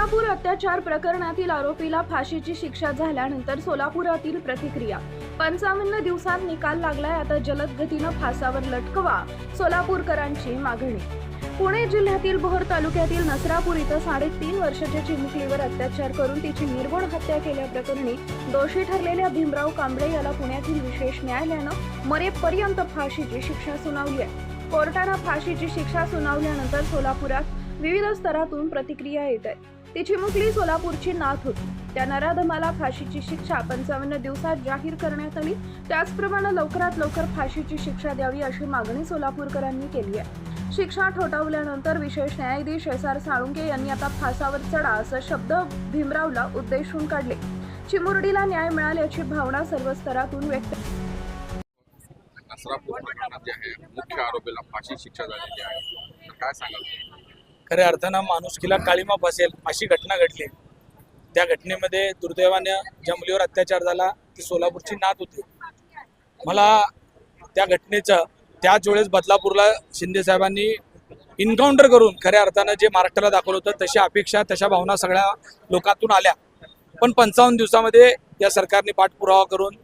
सोलापूर अत्याचार प्रकरणातील आरोपीला फाशीची शिक्षा झाल्यानंतर सोलापुरातील प्रतिक्रिया। 55 दिवसात निकाल लागलाय, आता जलद गतीनं फासावर लटकवा, सोलापूरकरांची मागणी। पुणे जिल्ह्यातील भोर तालुक्यातील नसरापूर इथं 3.5 वर्षाच्या चिमुकलीवर अत्याचार करून तिची निर्घृण हत्या केल्याप्रकरणी दोषी ठरलेल्या भीमराव कांबळे याला पुण्यातील विशेष न्यायालयानं मरेपर्यंत फाशीची शिक्षा सुनावली आहे। कोर्टानं फाशीची शिक्षा सुनावल्यानंतर सोलापुरात विविध स्तरातून प्रतिक्रिया येत आहेत। ती चिमुकली सोलापूरची नात होती। त्या नराधमाला फाशीची शिक्षा 55 दिवसात जाहीर करण्यात आली। त्याचप्रमाणे लवकरात लवकर फाशीची शिक्षा द्यावी अशी मागणी सोलापूरकरांनी केली आहे। शिक्षा ठोठावल्यानंतर विशेष न्यायाधीश SR साळुंके यांनी आता फासावर चढा असे शब्द भीमरावला उद्देशून काढले। चिमुरडीला न्याय मिळाल्याची भावना सर्व स्तरातून व्यक्त नसरापूर प्रकरणात जे आहे मुख्य आरोपीला फाशी शिक्षा झालेली आहे, काय सांगाल? खऱ्या अर्थानं माणुसकीला काळीमा बसेल अशी घटना घडली। त्या घटनेमध्ये दुर्दैवाने ज्या मुलीवर अत्याचार झाला ती सोलापूरची नात होती। मला त्या घटनेचं त्याच वेळेस बदलापूरला शिंदे साहेबांनी इन्काउंटर करून खऱ्या अर्थानं जे महाराष्ट्राला दाखवलं होतं तशी अपेक्षा तशा भावना सगळ्या लोकांतून आल्या। पण 55 दिवसामध्ये या सरकारने पाठपुरावा करून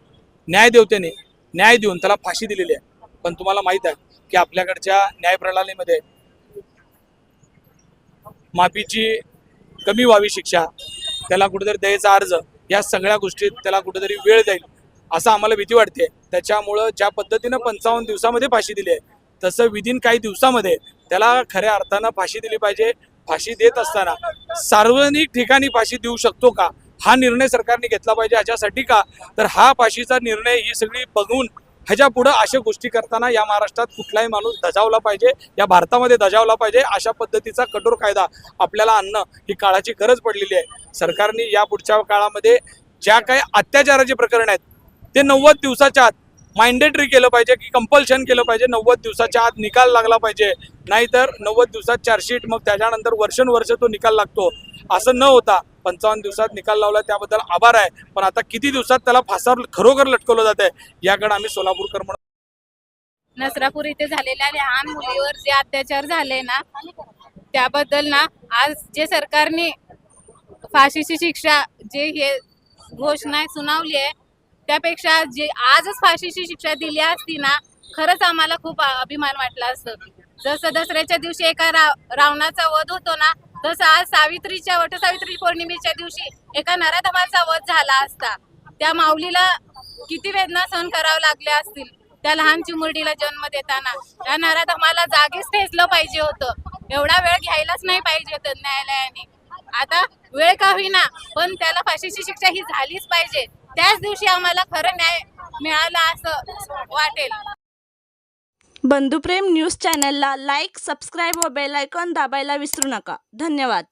न्यायदेवतेने न्याय देऊन त्याला फाशी दिलेली आहे। पण तुम्हाला माहीत आहे की आपल्याकडच्या न्यायप्रणालीमध्ये माफीची कमी व्हावी शिक्षा, त्याला कुठेतरी द्यायचा अर्ज, या सगळ्या गोष्टीत त्याला कुठेतरी वेळ जाईल असं आम्हाला भीती वाटते। त्याच्यामुळं ज्या पद्धतीनं 55 दिवसामध्ये फाशी दिली आहे तसं विदिन काही दिवसामध्ये त्याला खऱ्या अर्थानं फाशी दिली पाहिजे। फाशी देत असताना सार्वजनिक ठिकाणी फाशी देऊ शकतो का हा निर्णय सरकारने घेतला पाहिजे। ह्याच्यासाठी का तर हा फाशीचा निर्णय ही सगळी बघून ह्याच्या पुढे अशा गोष्टी करताना या महाराष्ट्रात कुठलाही माणूस दजावला पाहिजे, या भारतामध्ये दजावला पाहिजे। अशा पद्धतीचा कठोर कायदा आपल्याला आणणं ही काळाची गरज पडलेली आहे। सरकारने या पुढच्या काळामध्ये ज्या काही अत्याचाराचे प्रकरण आहेत ते 90 दिवसाच्या आत माइंडेटरी केलं पाहिजे की कंपल्शन केलं पाहिजे। 90 दिवसाच्या आत निकाल लागला पाहिजे, नाहीतर 90 दिवसात चार्जशीट, मग त्याच्यानंतर वर्षानुवर्ष तो निकाल लागतो। असं न होता 55 दिवसात निकाल लावला त्याबद्दल आभार आहे, पण आता किती दिवसात त्याला फासावर खरोखर लटकवलं जात आहे याकडे आम्ही सोलापूरकर म्हणून। नसरापूर इथे झालेल्या लहान मुलीवर जे अत्याचार झाले ना त्याबद्दल ना आज जे सरकारने फाशीची शिक्षा जे हे घोषणा सुनावली आहे त्यापेक्षा जे आजच फाशीची शिक्षा दिली असती ना खरंच आम्हाला खूप अभिमान वाटला असतं। जसं दसऱ्याच्या दिवशी एका रावणाचा वध होतो ना तसं आज वटसावित्री पौर्णिमेच्या दिवशी एका नराधमाचा वध झाला असता। त्या माऊलीला किती वेदना सहन करावं लागल्या असतील। त्या लहान चिमुरडीला जन्म देताना त्या नराधमाला जागीच ठेचलं पाहिजे होतं। एवढा वेळ घ्यायलाच नाही पाहिजे होतं न्यायालयाने। आता वेळ का होईना पण त्याला फाशीची शिक्षा ही झालीच पाहिजे। त्याच दिवशी आम्हाला खरं न्याय मिळाला असं वाटेल। बंधुप्रेम न्यूज चॅनलला लाईक, सबस्क्राईब व बेल आयकॉन दाबायला विसरू नका। धन्यवाद।